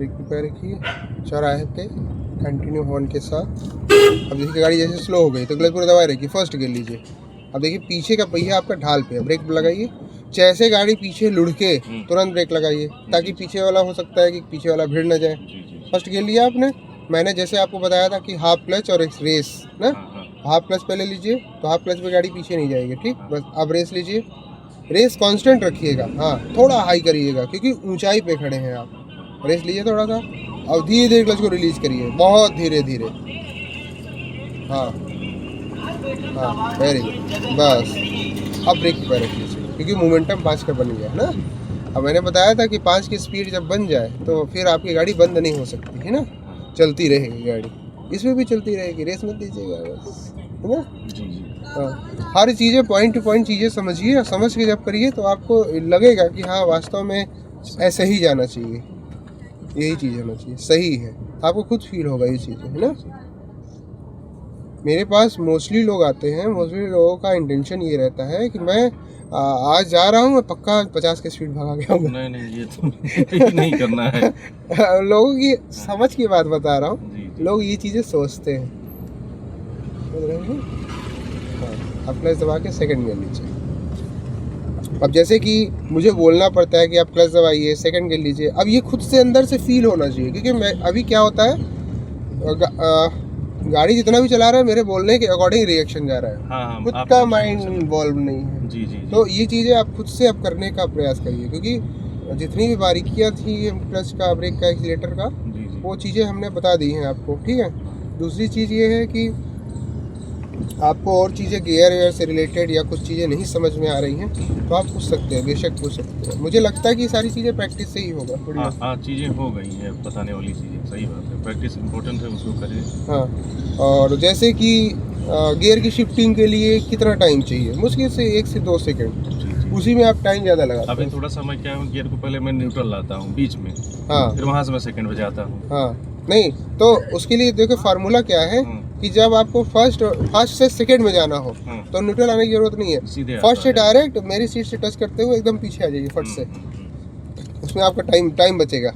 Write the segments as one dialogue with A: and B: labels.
A: Break पे पैर रखिए, चौराहे पे कंटिन्यू हॉर्न के साथ। अब देखिए गाड़ी जैसे स्लो हो गई तो क्लच पूरा दबाए रखिए, फर्स्ट गियर लीजिए। अब देखिए पीछे का पहिया आपका ढाल पे है, ब्रेक लगाइए। जैसे गाड़ी पीछे लुढ़के तुरंत ब्रेक लगाइए, ताकि पीछे वाला हो सकता है कि पीछे वाला भिड़ ना जाए। फर्स्ट गियर लिया आपने, मैंने जैसे आपको बताया था कि हाफ क्लच और एक रेस ना, हाफ क्लच पहले लीजिए तो हाफ क्लच पे गाड़ी पीछे नहीं जाएगी, ठीक। बस अब रेस लीजिए, रेस कांस्टेंट रखिएगा, हाँ थोड़ा हाई करिएगा क्योंकि ऊंचाई पे खड़े हैं आप। रेस लीजिए थोड़ा सा, अब धीरे धीरे क्लच को रिलीज करिए, बहुत धीरे धीरे। हाँ हाँ वेरी गुड, बस। अब ब्रेक पे रखिए क्योंकि मोमेंटम 5 का बन गया ना। अब मैंने बताया था कि 5 की स्पीड जब बन जाए तो फिर आपकी गाड़ी बंद नहीं हो सकती है ना, चलती रहेगी गाड़ी, इसमें भी चलती रहेगी, रेस मत दीजिएगा बस, है ना। हाँ, हर चीज़ें पॉइंट टू पॉइंट चीज़ें समझिए, और समझ के जब करिए तो आपको लगेगा कि हाँ वास्तव में ऐसे ही जाना चाहिए, यही चीज़ होना चाहिए, सही है, आपको खुद फील होगा ये चीज़ें, है ना। मेरे पास मोस्टली लोग आते हैं, मोस्टली लोगों का इंटेंशन ये रहता है कि मैं आज जा रहा हूँ, मैं पक्का 50 की स्पीड भगा के आऊँगा।
B: नहीं ये तो नहीं करना है।
A: लोगों की समझ की बात बता रहा हूँ, लोग ये चीज़ें सोचते हैं। अब क्लच दबा के सेकंड गियर लीजिए। अब जैसे कि मुझे बोलना पड़ता है कि आप क्लच दबाइए, सेकंड गियर लीजिए, अब ये खुद से अंदर से फील होना चाहिए, क्योंकि मैं अभी क्या होता है गाड़ी जितना भी चला रहा है मेरे बोलने के अकॉर्डिंग रिएक्शन जा रहा है।
B: हाँ,
A: खुद का माइंड इन्वॉल्व नहीं है।
B: जी।
A: तो ये चीज़ें आप खुद से अब करने का प्रयास करिए, क्योंकि जितनी भी बारीकियाँ थी क्लच का, ब्रेक का, एक्सीलेटर का, वो चीज़ें हमने बता दी हैं आपको, ठीक है। दूसरी चीज़ ये है कि आपको और चीज़ें गियर वेयर से रिलेटेड या कुछ चीज़ें नहीं समझ में आ रही हैं तो आप पूछ सकते हैं, बेशक पूछ सकते हैं। मुझे लगता है कि सारी चीज़ें प्रैक्टिस से ही होगा थोड़ी।
B: हाँ चीज़ें हो गई हैं बताने वाली चीज़ें, सही बात है, प्रैक्टिस इंपॉर्टेंट है, उसको करिए।
A: हाँ, और जैसे कि गियर की शिफ्टिंग के लिए कितना टाइम चाहिए, मुश्किल से 1 से 2 सेकंड, उसी में आप टाइम ज़्यादा लगाते हैं।
B: अभी थोड़ा सा मैं क्या हूँ, गियर को पहले मैं न्यूट्रल लाता हूँ बीच में,
A: हाँ
B: फिर वहाँ से मैं सेकंड पे जाता हूँ।
A: हाँ, नहीं तो उसके लिए देखो फार्मूला क्या है कि जब आपको फर्स्ट से सेकंड में जाना हो तो न्यूट्रल आने की जरूरत नहीं है, फर्स्ट से डायरेक्ट मेरी सीट से टच करते हुए एकदम पीछे आ जाइए फट से, उसमें आपका टाइम बचेगा।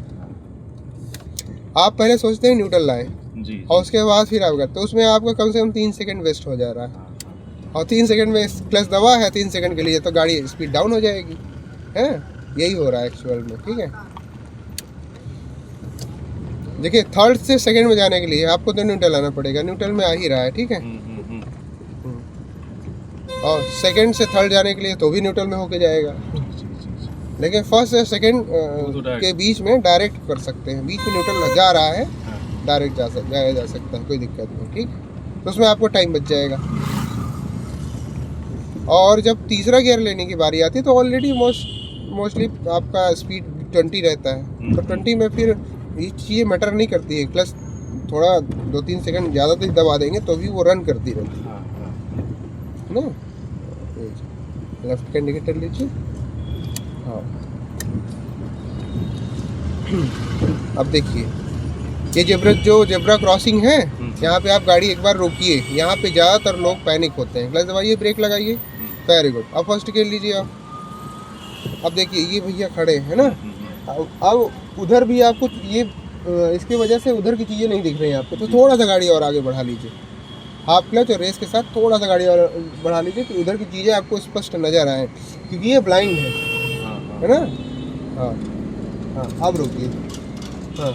A: आप पहले सोचते हैं न्यूट्रल लाएं और उसके बाद फिर आप करते, तो उसमें आपका कम से कम 3 सेकंड वेस्ट हो जा रहा है, और 3 सेकंड में क्लच दबा है 3 सेकंड के लिए तो गाड़ी स्पीड डाउन हो जाएगी, है यही हो रहा है एक्चुअल में, ठीक है। देखिए थर्ड से सेकंड में जाने के लिए आपको तो न्यूट्रल आना पड़ेगा, न्यूट्रल में आ ही रहा है, ठीक है। और सेकंड से थर्ड जाने के लिए तो भी न्यूट्रल में होके जाएगा, लेकिन फर्स्ट से सेकंड के बीच में डायरेक्ट कर सकते हैं, बीच में न्यूट्रल जा रहा है डायरेक्ट जाया जा सकता है, कोई दिक्कत नहीं, ठीक। तो उसमें आपको टाइम बच जाएगा। और जब तीसरा गियर लेने की बारी आती है तो ऑलरेडी मोस्टली आपका स्पीड 20 रहता है, तो 20 में फिर ये चीज़ें मैटर नहीं करती है, क्लच थोड़ा 2-3 सेकंड ज़्यादा तेज दबा देंगे तो भी वो रन करती रहती है ना। लेफ्ट का इंडिकेटर लीजिए। हाँ, अब देखिए ये जेब्रा क्रॉसिंग है, यहाँ पे आप गाड़ी एक बार रोकिए, यहाँ पे ज़्यादातर लोग पैनिक होते हैं, क्लच दबाइए, ब्रेक लगाइए, वेरी गुड। अब फर्स्ट गियर लीजिए आप। अब देखिए ये भैया खड़े हैं ना, अब उधर भी आपको ये इसकी वजह से उधर की चीज़ें नहीं दिख रही हैं आपको, तो थोड़ा सा गाड़ी और आगे बढ़ा लीजिए, हाफ क्लच और रेस के साथ थोड़ा सा गाड़ी और बढ़ा लीजिए कि उधर की चीज़ें आपको स्पष्ट नज़र आए, क्योंकि ये ब्लाइंड है ना। हाँ हाँ, अब रुकिए। हाँ,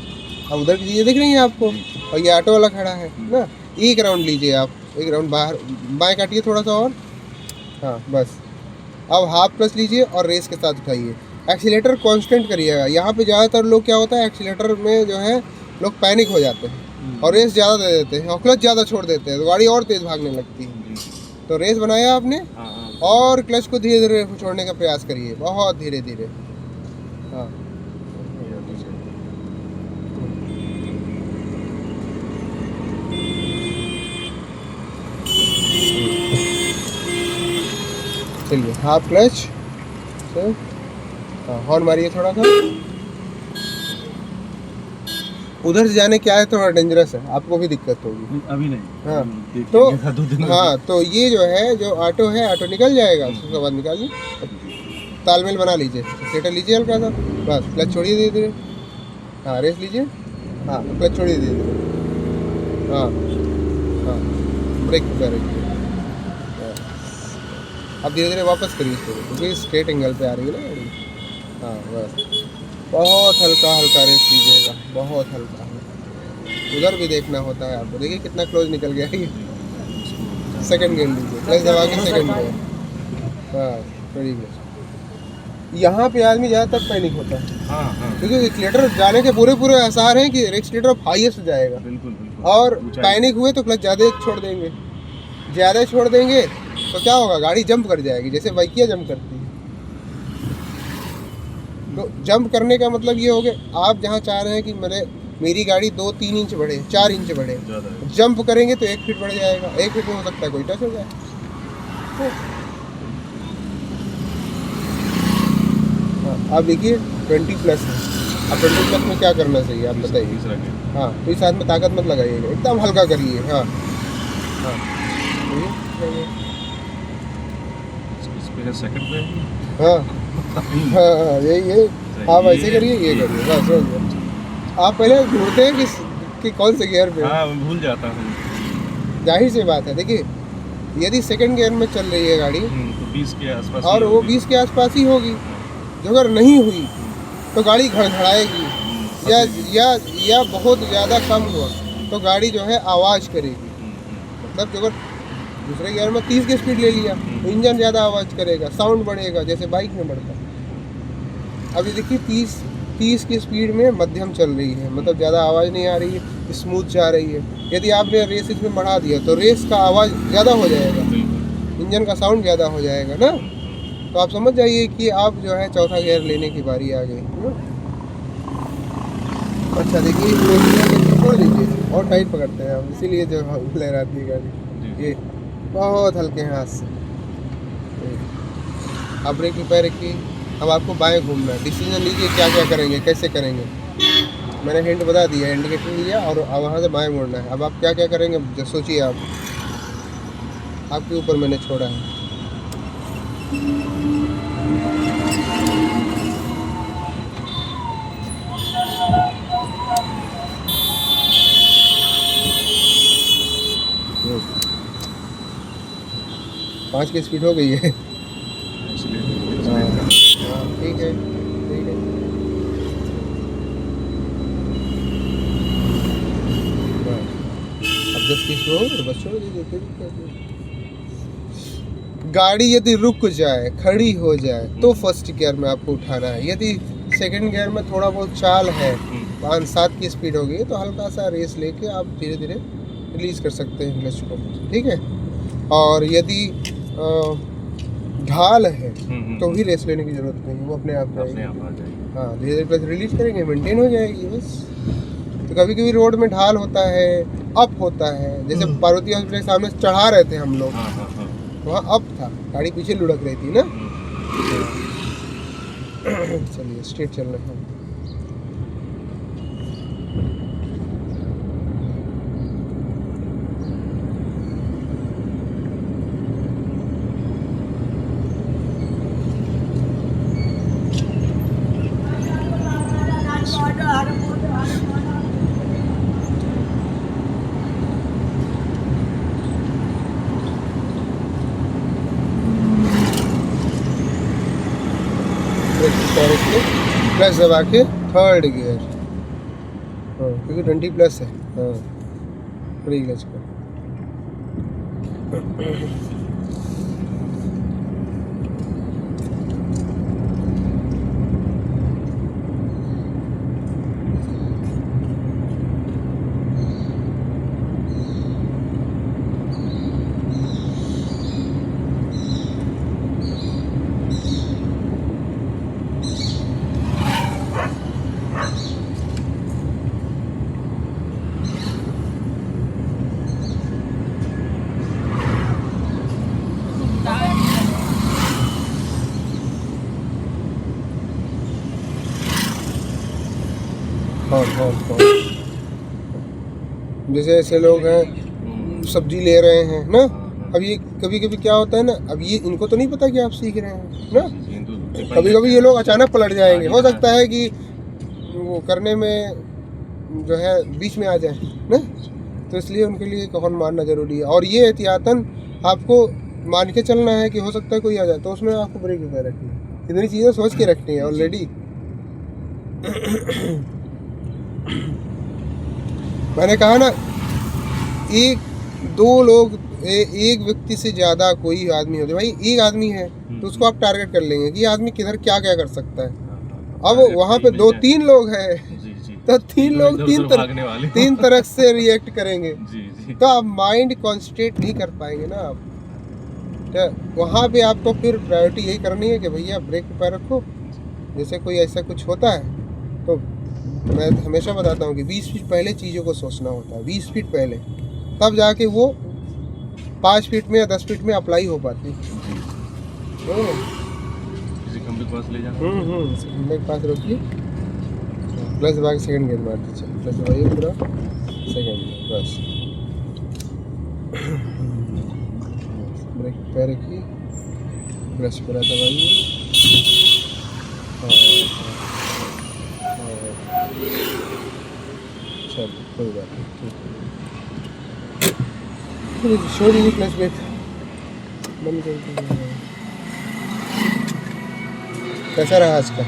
A: अब उधर की चीज़ें दिख रही हैं आपको, और ये ऑटो वाला खड़ा है ना। एक राउंड लीजिए आप, एक राउंड बाहर बाएँ काटिए थोड़ा सा और, हाँ बस। अब हाफ क्लच लीजिए और रेस के साथ उठाइए, एक्सीलेटर कांस्टेंट करिएगा। यहाँ पे ज़्यादातर लोग क्या होता है, एक्सीलेटर में जो है लोग पैनिक हो जाते हैं और रेस ज़्यादा दे देते हैं और क्लच ज़्यादा छोड़ देते हैं, तो गाड़ी और तेज़ भागने लगती है। तो रेस बनाया आपने, और क्लच को धीरे धीरे छोड़ने का प्रयास करिए, बहुत धीरे धीरे। हाँ, चलिए हाफ क्लच, हॉर्न मारिए थोड़ा सा। उधर से जाने क्या है थोड़ा डेंजरस है, आपको भी दिक्कत होगी
B: अभी नहीं।
A: हाँ, तो ये जो है जो ऑटो है, ऑटो निकल जाएगा, उसके बाद निकालिए, तालमेल बना लीजिए, एक्सीलेटर लीजिए हल्का सा, बस क्लच छोड़िए धीरे धीरे, हाँ रेस लीजिए, हाँ क्लच छोड़िए धीरे धीरे, हाँ हाँ ब्रेक पे रखिए, हाँ। अब धीरे धीरे वापस करिए इसको, क्योंकि स्ट्रेट एंगल पे आ रही है ना गाड़ी। हाँ बस, बहुत हल्का हल्का रेस लीजिएगा, बहुत हल्का। उधर भी देखना होता है आपको, देखिए कितना क्लोज निकल गया ये। सेकंड गियर लीजिए, क्लच दबा के सेकंड गियर, हाँ थोड़ी क्लच। यहाँ पे आदमी ज़्यादातर पैनिक होता है,
B: हाँ हाँ
A: क्योंकि एक्सीलेटर जाने के पूरे पूरे आसार हैं कि एक्सीलेटर हाईएस्ट जाएगा,
B: बिल्कुल बिल्कुल।
A: और
B: ऊंचाई।
A: पैनिक हुए तो क्लच ज़्यादा छोड़ देंगे, ज़्यादा छोड़ देंगे तो क्या होगा, गाड़ी जंप कर जाएगी, जैसे बाइकियाँ जंप करती है। तो जंप करने का मतलब ये हो गया, आप जहाँ चाह रहे हैं कि मेरी गाड़ी 2-3 इंच बढ़े, 4 इंच बढ़े,
B: ज़्यादा है।
A: जंप करेंगे तो 1 फीट बढ़ जाएगा, 1 फीट में हो सकता है कोई टच हो जाए। हाँ, आप देखिए 20+ है, अब 20+ में क्या करना चाहिए आप बताइए।
B: तीसरा गियर।
A: हाँ तो इस हाथ में ताकत मत लगाइएगा, एकदम हल्का करिए। हाँ हाँ
B: इस पे है सेकंड पे।
A: हाँ हाँ यही आप ऐसे करिए, ये करिए, बस हो गया। आप पहले ढूंढते हैं कि कौन से गियर पे,
B: हाँ मैं भूल जाता हूँ।
A: जाहिर सी बात है। देखिए यदि सेकंड गियर में चल रही है गाड़ी
B: तो 20 के आसपास
A: और
B: ही
A: वो
B: होगी।
A: 20 के आसपास ही होगी, जो अगर नहीं हुई तो गाड़ी घड़घड़ाएगी, या बहुत ज़्यादा कम हुआ तो गाड़ी जो है आवाज़ करेगी। मतलब जो अगर दूसरे गियर में 30 की स्पीड ले लिया तो इंजन ज़्यादा आवाज़ करेगा, साउंड बढ़ेगा, जैसे बाइक में बढ़ता है। अभी देखिए 30 की स्पीड में मध्यम चल रही है, मतलब ज़्यादा आवाज़ नहीं आ रही है, स्मूथ जा रही है। यदि आपने रेस इसमें बढ़ा दिया तो रेस का आवाज़ ज़्यादा हो जाएगा,
B: बिल्कुल।
A: इंजन का साउंड ज़्यादा हो जाएगा ना। तो आप समझ जाइए कि आप जो है चौथा गियर लेने की बारी आ गई है ना। अच्छा देखिए छोड़ दीजिए, और टाइट पकड़ते हैं हम, इसीलिए जो लहराती है गाड़ी। ये बहुत हल्के हाथ से आप ब्रेक पे पैर रखिए। अब आपको बाएं घूमना है, डिसीजन लीजिए क्या क्या करेंगे, कैसे करेंगे। मैंने हिंट बता दिया, इंडिकेटर दिया, और वहाँ से बाएं मुड़ना है। अब आप क्या क्या करेंगे जो सोचिए, आप आपके ऊपर मैंने छोड़ा है। पाँच की स्पीड हो गई है। हाँ ठीक है ठीक है। हाँ, अब 10 की स्लो और बस छोड़ दीजिए, कोई दिक्कत नहीं। गाड़ी यदि रुक जाए, खड़ी हो जाए, तो फर्स्ट गियर में आपको उठाना है। यदि सेकंड गियर में थोड़ा बहुत चाल है, 5-7 की स्पीड हो गई, तो हल्का सा रेस लेके आप धीरे धीरे रिलीज़ कर सकते हैं क्लच को, ठीक है। और यदि ढाल है तो भी रेस लेने की ज़रूरत नहीं, वो अपने आप
B: अपने
A: जाएगी।
B: आप आ जाएगी।
A: हाँ धीरे धीरे क्लच रिलीज करेंगे, मेंटेन हो जाएगी बस। तो कभी कभी रोड में ढाल होता है, अप होता है, जैसे पार्वती हॉस्पिटल के सामने चढ़ा रहे थे हम लोग,
B: हाँ हाँ हाँ।
A: वहाँ अप था, गाड़ी पीछे लुढ़क रही थी ना। चलिए स्ट्रेट चल रहे हैं। प्लस दबा के थर्ड गियर, हाँ क्योंकि 20+ है। हाँ फ्री क्लच का। हाँ जैसे ऐसे लोग हैं सब्जी ले रहे हैं ना, अब ये कभी कभी क्या होता है ना, अब ये इनको तो नहीं पता कि आप सीख रहे हैं ना, कभी कभी ये लोग अचानक पलट जाएंगे। हो सकता है कि वो वो करने में जो है बीच में आ जाए ना, तो इसलिए उनके लिए हॉर्न मारना ज़रूरी है। और ये एहतियातन आपको मान के चलना है कि हो सकता है कोई आ जाए, तो उसमें आपको ब्रेक पे रखनी है। इतनी चीज़ें सोच के रखनी है ऑलरेडी। मैंने कहा ना, एक दो लोग एक व्यक्ति से ज़्यादा कोई आदमी होते, भाई एक आदमी है तो उसको आप टारगेट कर लेंगे कि ये आदमी किधर क्या क्या कर सकता है। अब वहाँ पे 2-3 लोग हैं
B: जी जी,
A: तो 3 लोग
B: भागने वाले
A: 3 तरह से रिएक्ट करेंगे,
B: जी जी,
A: तो आप माइंड कॉन्सेंट्रेट नहीं कर पाएंगे ना आप। तो वहाँ पे आपको फिर प्रायोरिटी यही करनी है कि भैया ब्रेक पे पैर रखो। जैसे कोई ऐसा कुछ होता है तो मैं हमेशा बताता हूँ कि 20 फीट पहले चीज़ों को सोचना होता है, 20 फीट पहले, तब जाके वो 5 फीट में या 10 फीट में अप्लाई हो पाती है।
B: किसी खंबे के पास ले जाना।
A: खंबे के पास रोकिए, प्लस दबा के सेकंड गेयर मार दीजिए, प्लस दबाइए पूरा, सेकंड गेयर बस। ब्रेक पे रखिए, क्लच पूरा दबाइए, चलो कोई बात नहीं, ठीक है, छोड़ दीजिए क्लच ब्रेक बंद कर दीजिए। कैसा रहा आज का?